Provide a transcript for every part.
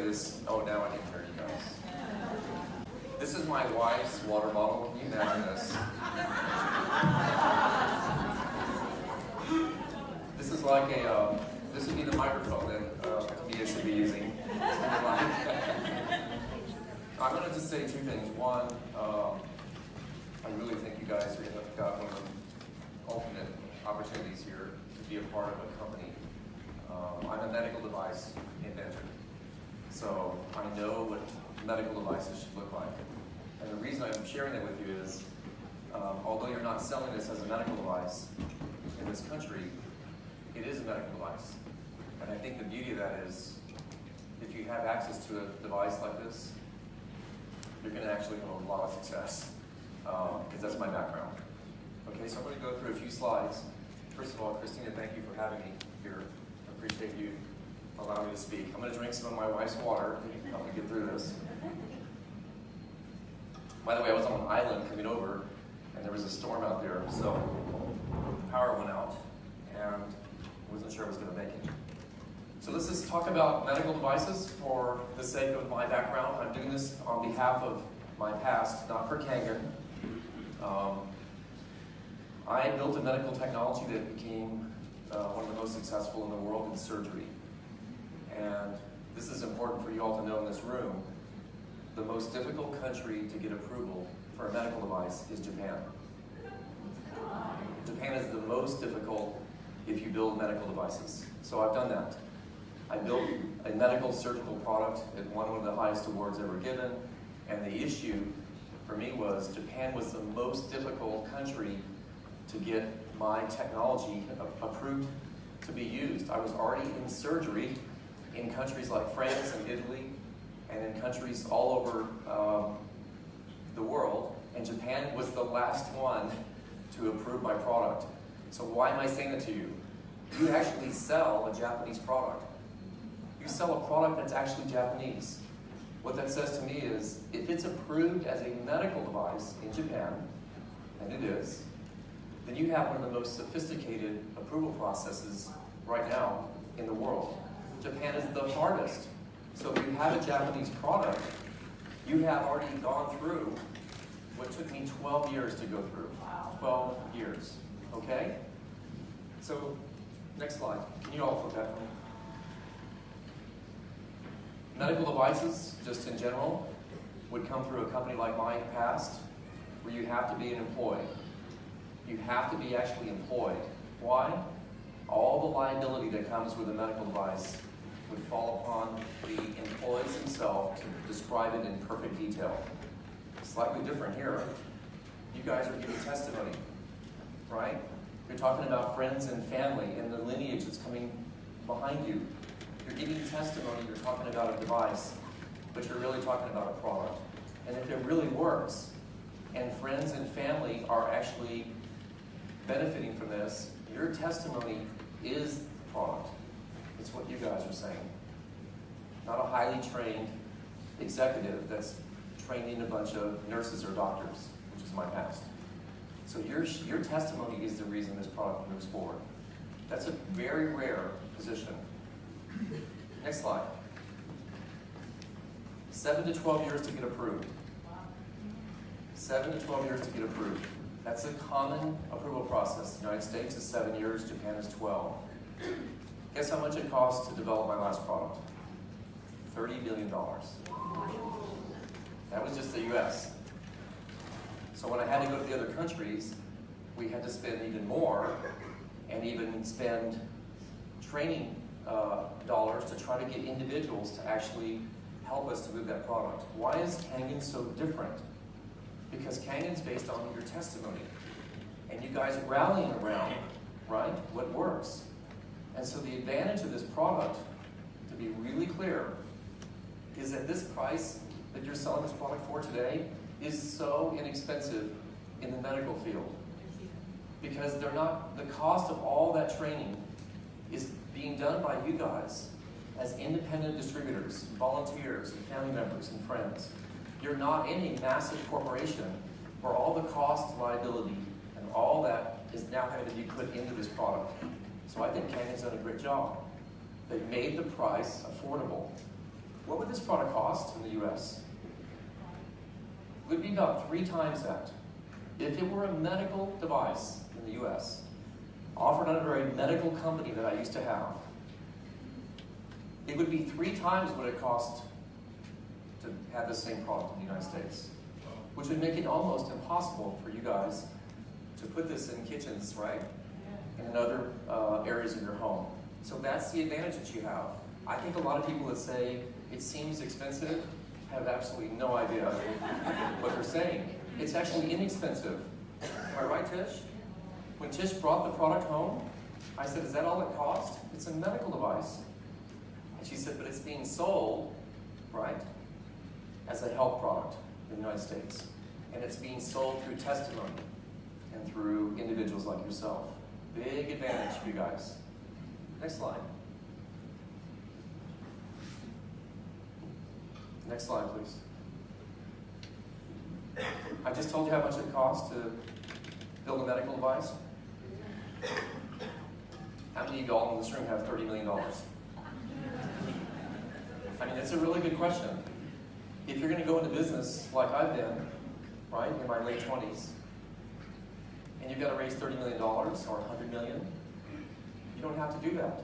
this. Oh, now I can hear you guys. This is my wife's water bottle. Can you imagine this? This is like a, this would be the microphone that Mia should be using. I'm going to just say two things. One, I really think you guys have got one of the ultimate opportunities here to be a part of a company. I'm a medical device inventor, so I know what medical devices should look like. And the reason I'm sharing that with you is, although you're not selling this as a medical device in this country, it is a medical device. And I think the beauty of that is, if you have access to a device like this, you're going to actually have a lot of success, because that's my background. Okay, so I'm going to go through a few slides. First of all, Christina, thank you for having me here. I appreciate you allowing me to speak. I'm going to drink some of my wife's water to help me get through this. By the way, I was on an island coming over, and there was a storm out there, so the power went out, and I wasn't sure I was going to make it. So let's just talk about medical devices for the sake of my background. I'm doing this on behalf of my past, not for Kangen. I built a medical technology that became one of the most successful in the world in surgery. And this is important for you all to know in this room. The most difficult country to get approval for a medical device is Japan. Japan is the most difficult if you build medical devices. So I've done that. I built a medical surgical product. It won one of the highest awards ever given. And the issue for me was Japan was the most difficult country to get my technology approved to be used. I was already in surgery in countries like France and Italy, and in countries all over the world, and Japan was the last one to approve my product. So why am I saying that to you? You actually sell a Japanese product. You sell a product that's actually Japanese. What that says to me is, if it's approved as a medical device in Japan, and it is, then you have one of the most sophisticated approval processes right now in the world. Japan is the hardest. So if you have a Japanese product, you have already gone through what took me 12 years to go through. 12 years, okay? So, next slide. Can you all flip that for me? Medical devices, just in general, would come through a company like mine past, where you have to be an employee. You have to be actually employed. Why? All the liability that comes with a medical device would fall upon the employees themselves to describe it in perfect detail. Slightly different here. You guys are giving testimony, right? You're talking about friends and family and the lineage that's coming behind you. You're giving testimony, you're talking about a device, but you're really talking about a product. And if it really works, and friends and family are actually benefiting from this, your testimony is the product. It's what you guys are saying. Not a highly trained executive that's training a bunch of nurses or doctors, which is my past. So your testimony is the reason this product moves forward. That's a very rare position. Next slide. 7 to 12 years to get approved. 7 to 12 years to get approved. That's a common approval process. The United States is 7 years, Japan is 12. Guess how much it cost to develop my last product? $30 billion. That was just the US. So when I had to go to the other countries, we had to spend even more and even spend training dollars to try to get individuals to actually help us to move that product. Why is Kangen so different? Because Kangen's based on your testimony and you guys rallying around, right, what works. And so the advantage of this product, to be really clear, is that this price that you're selling this product for today is so inexpensive in the medical field. Because they're not, the cost of all that training is being done by you guys as independent distributors, volunteers, and family members and friends. You're not in a massive corporation where all the cost, liability, and all that is now having to be put into this product. So I think Kangen's done a great job. They've made the price affordable. What would this product cost in the US? It would be about 3 times that. If it were a medical device in the US, offered under a medical company that I used to have, it would be 3 times what it cost to have the same product in the United States, which would make it almost impossible for you guys to put this in kitchens, right? And in other areas of your home. So that's the advantage that you have. I think a lot of people that say it seems expensive have absolutely no idea what they're saying. It's actually inexpensive. Am I right, Tish? When Tish brought the product home, I said, is that all it cost? It's a medical device. And she said, but it's being sold, right, as a health product in the United States. And it's being sold through testimony and through individuals like yourself. Big advantage for you guys. Next slide. Next slide, please. I just told you how much it costs to build a medical device. How many of y'all in this room have $30 million? I mean, it's a really good question. If you're going to go into business like I've been, right, in my late 20s, and you've got to raise $30 million or $100 million, you don't have to do that.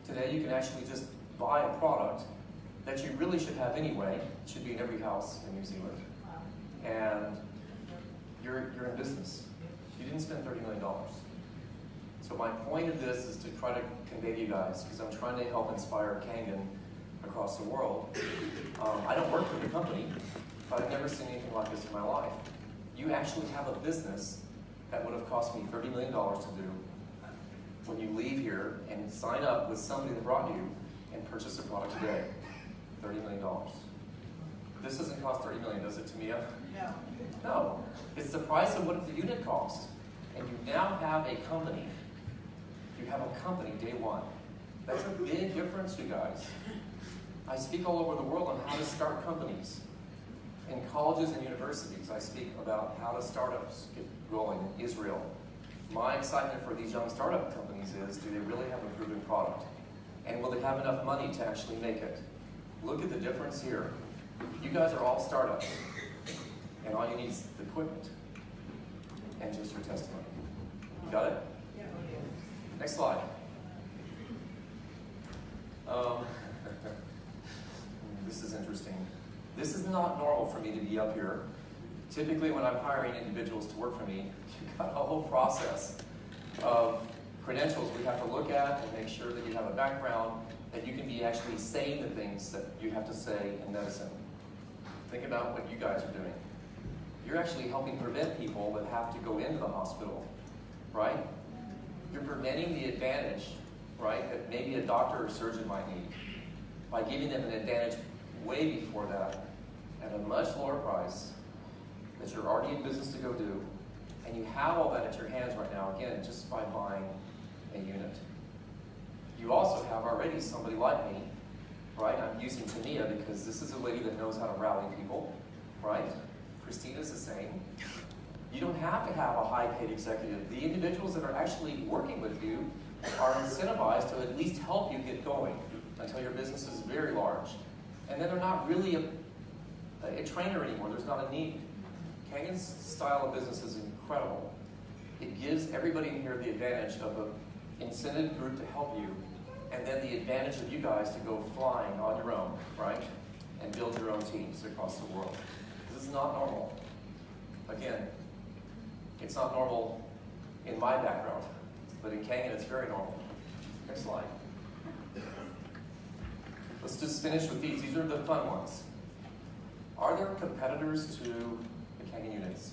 Today, you can actually just buy a product that you really should have anyway. It should be in every house in New Zealand. And you're in business. You didn't spend $30 million. So my point of this is to try to convey to you guys, because I'm trying to help inspire Kangen across the world. I don't work for the company, but I've never seen anything like this in my life. You actually have a business that would have cost me $30 million to do when you leave here and sign up with somebody that brought you and purchase a product today. $30 million. This doesn't cost $30 million, does it, Tamia? No. No. It's the price of what the unit cost. And you now have a company. You have a company day one. That's a big difference, you guys. I speak all over the world on how to start companies. In colleges and universities, I speak about how to startups get rolling in Israel. My excitement for these young startup companies is, do they really have a proven product? And will they have enough money to actually make it? Look at the difference here. You guys are all startups, and all you need is the equipment and just your testimony. You got it? Yeah. Next slide. This is interesting. This is not normal for me to be up here. Typically, when I'm hiring individuals to work for me, you've got a whole process of credentials we have to look at and make sure that you have a background, that you can be actually saying the things that you have to say in medicine. Think about what you guys are doing. You're actually helping prevent people that have to go into the hospital, right? You're preventing the advantage, right, that maybe a doctor or surgeon might need by giving them an advantage way before that at a much lower price that you're already in business to go do, and you have all that at your hands right now, again, just by buying a unit. You also have already somebody like me, right? I'm using Tamia because this is a lady that knows how to rally people, right? Christina's the same. You don't have to have a high-paid executive. The individuals that are actually working with you are incentivized to at least help you get going until your business is very large. And then they're not really a trainer anymore. There's not a need. Kangen's style of business is incredible. It gives everybody in here the advantage of an incentive group to help you, and then the advantage of you guys to go flying on your own, right? And build your own teams across the world. This is not normal. Again, it's not normal in my background, but in Kangen it's very normal. Next slide. Let's just finish with these. These are the fun ones. Are there competitors to the Kangen units?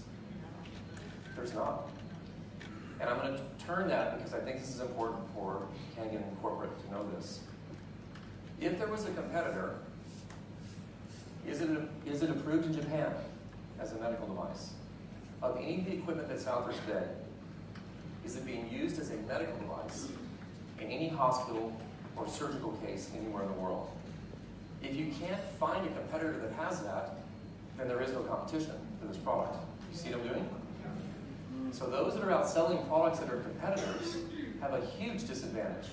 There's not. And I'm going to turn that because I think this is important for Kangen corporate to know this. If there was a competitor, is it approved in Japan as a medical device? Of any of the equipment that's out there today, is it being used as a medical device in any hospital or surgical case anywhere in the world? If you can't find a competitor that has that, then there is no competition for this product. You see what I'm doing? So those that are out selling products that are competitors have a huge disadvantage.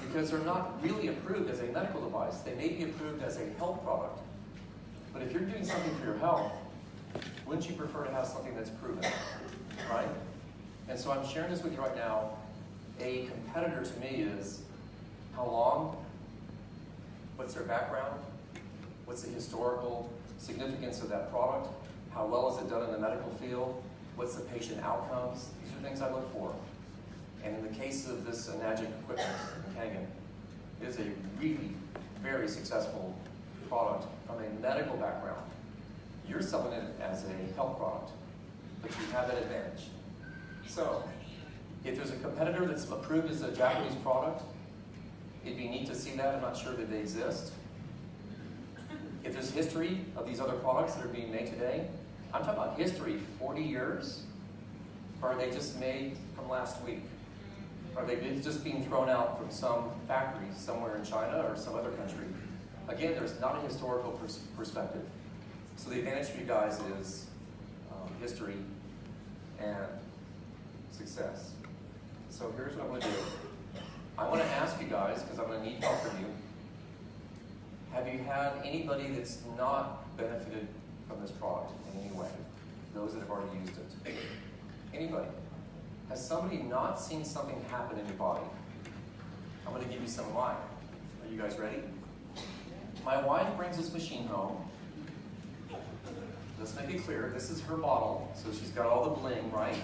because they're not really approved as a medical device. They may be approved as a health product. But if you're doing something for your health, wouldn't you prefer to have something that's proven, right? And so I'm sharing this with you right now. A competitor to me is how long, what's their background, what's the historical significance of that product, how well is it done in the medical field, what's the patient outcomes. These are things I look for. And in the case of this Enagic equipment in Kangen, it is a really very successful product from a medical background. You're selling it as a health product, but you have that advantage. So, if there's a competitor that's approved as a Japanese product, it'd be neat to see that. I'm not sure that they exist. If there's history of these other products that are being made today, I'm talking about history, 40 years, or are they just made from last week? Are they just being thrown out from some factory somewhere in China or some other country? Again, there's not a historical perspective. So the advantage for you guys is history and success. So here's what I'm going to do. I want to ask you guys, because I'm going to need help from you, have you had anybody that's not benefited from this product in any way? Those that have already used it. Anybody? Has somebody not seen something happen in your body? I'm going to give you some of mine. Are you guys ready? My wife brings this machine home. Let's make it clear, this is her bottle, so she's got all the bling, right?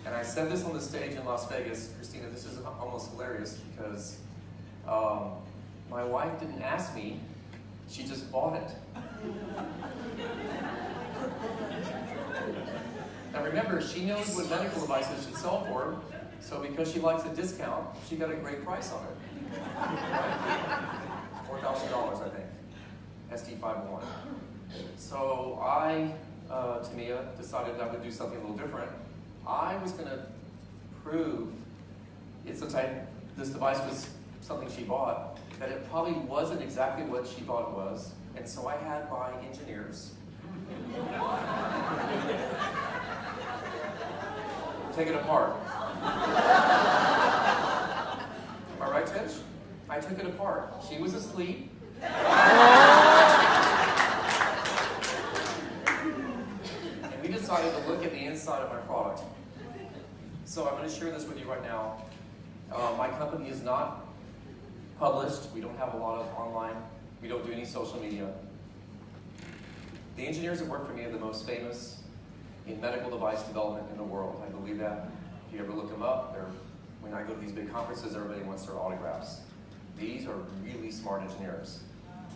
And I said this on the stage in Las Vegas. Christina, this is almost hilarious because my wife didn't ask me, she just bought it. Now remember, she knows what medical devices should sell for, so because she likes a discount, she got a great price on it. Right? $4,000, I think. SD501. So I, Tamia, decided I would do something a little different. I was going to prove it's the type, this device was something she bought, that it probably wasn't exactly what she thought it was. And so I had my engineers take it apart. Am I right, Tish? I took it apart. She was asleep. And we decided to look at the inside of my product. So I'm going to share this with you right now. My company is not published. We don't have a lot of online. We don't do any social media. The engineers that work for me are the most famous in medical device development in the world. I believe that. If you ever look them up, when I go to these big conferences, everybody wants their autographs. These are really smart engineers.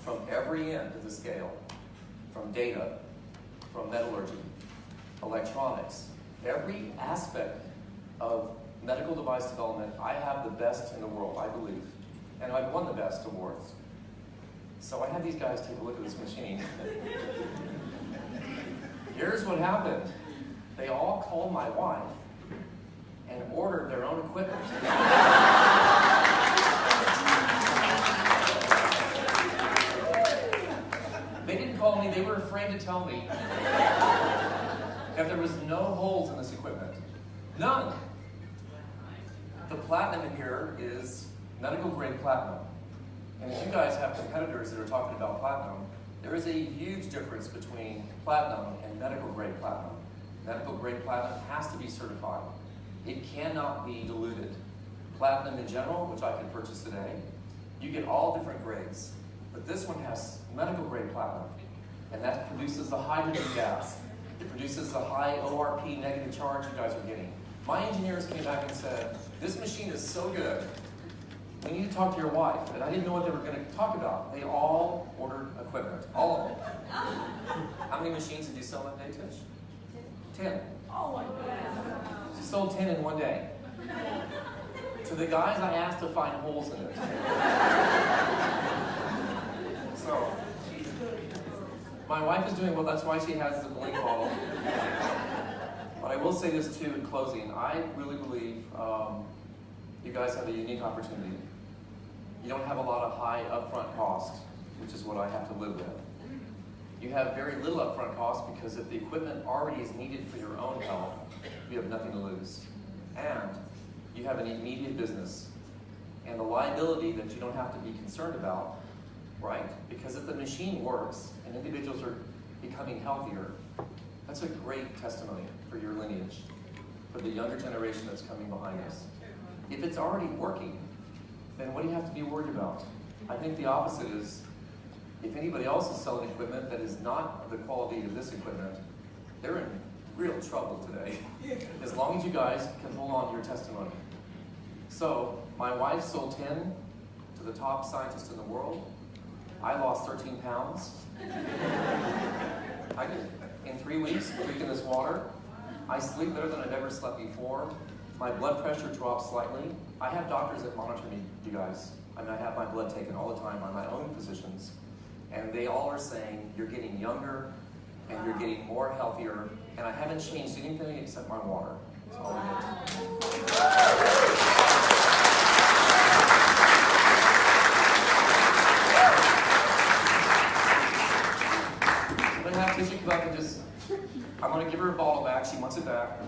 From every end of the scale, from data, from metallurgy, electronics, every aspect of medical device development, I have the best in the world, I believe. And I've won the best awards. So I had these guys take a look at this machine. Here's what happened. They all called my wife and ordered their own equipment. They didn't call me, they were afraid to tell me that there was no holes in this equipment. None. The platinum in here is medical grade platinum. And if you guys have competitors that are talking about platinum, there is a huge difference between platinum and medical grade platinum. Medical grade platinum has to be certified. It cannot be diluted. Platinum in general, which I can purchase today, you get all different grades. But this one has medical grade platinum. And that produces the hydrogen gas. It produces the high ORP negative charge you guys are getting. My engineers came back and said, this machine is so good, we need to talk to your wife. And I didn't know what they were going to talk about. They all ordered equipment, all of them. How many machines did you sell that day, Tish? 10. Oh my God. She sold 10 in one day. To the guys I asked to find holes in it. So, my wife is doing well, that's why she has the bling bottle. But I will say this too in closing. I really believe you guys have a unique opportunity. You don't have a lot of high upfront cost, which is what I have to live with. You have very little upfront cost because if the equipment already is needed for your own health, you have nothing to lose. And you have an immediate business. And the liability that you don't have to be concerned about, right? Because if the machine works and individuals are becoming healthier, that's a great testimony for your lineage, for the younger generation that's coming behind us. If it's already working, then what do you have to be worried about? I think the opposite is, if anybody else is selling equipment that is not of the quality of this equipment, they're in real trouble today, as long as you guys can hold on to your testimony. So, my wife sold 10 to the top scientists in the world. I lost 13 pounds. I did. In 3 weeks, drinking this water, I sleep better than I've ever slept before. My blood pressure drops slightly. I have doctors that monitor me, you guys. I mean, I have my blood taken all the time by my own physicians. And they all are saying, you're getting younger, and you're getting more healthier, and I haven't changed anything except my water. That's all I did. I'm going to have Tisha come up and I'm going to give her a bottle back. She wants it back.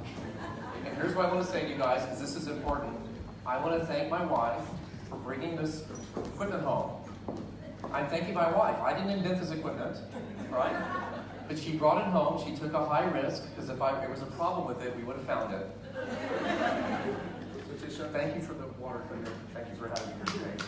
And here's what I want to say to you guys, because this is important. I want to thank my wife for bringing this equipment home. I'm thanking my wife. I didn't invent this equipment, right? But she brought it home. She took a high risk, because if there was a problem with it, we would have found it. So Tisha, thank you for the water. Thank you for having me here today.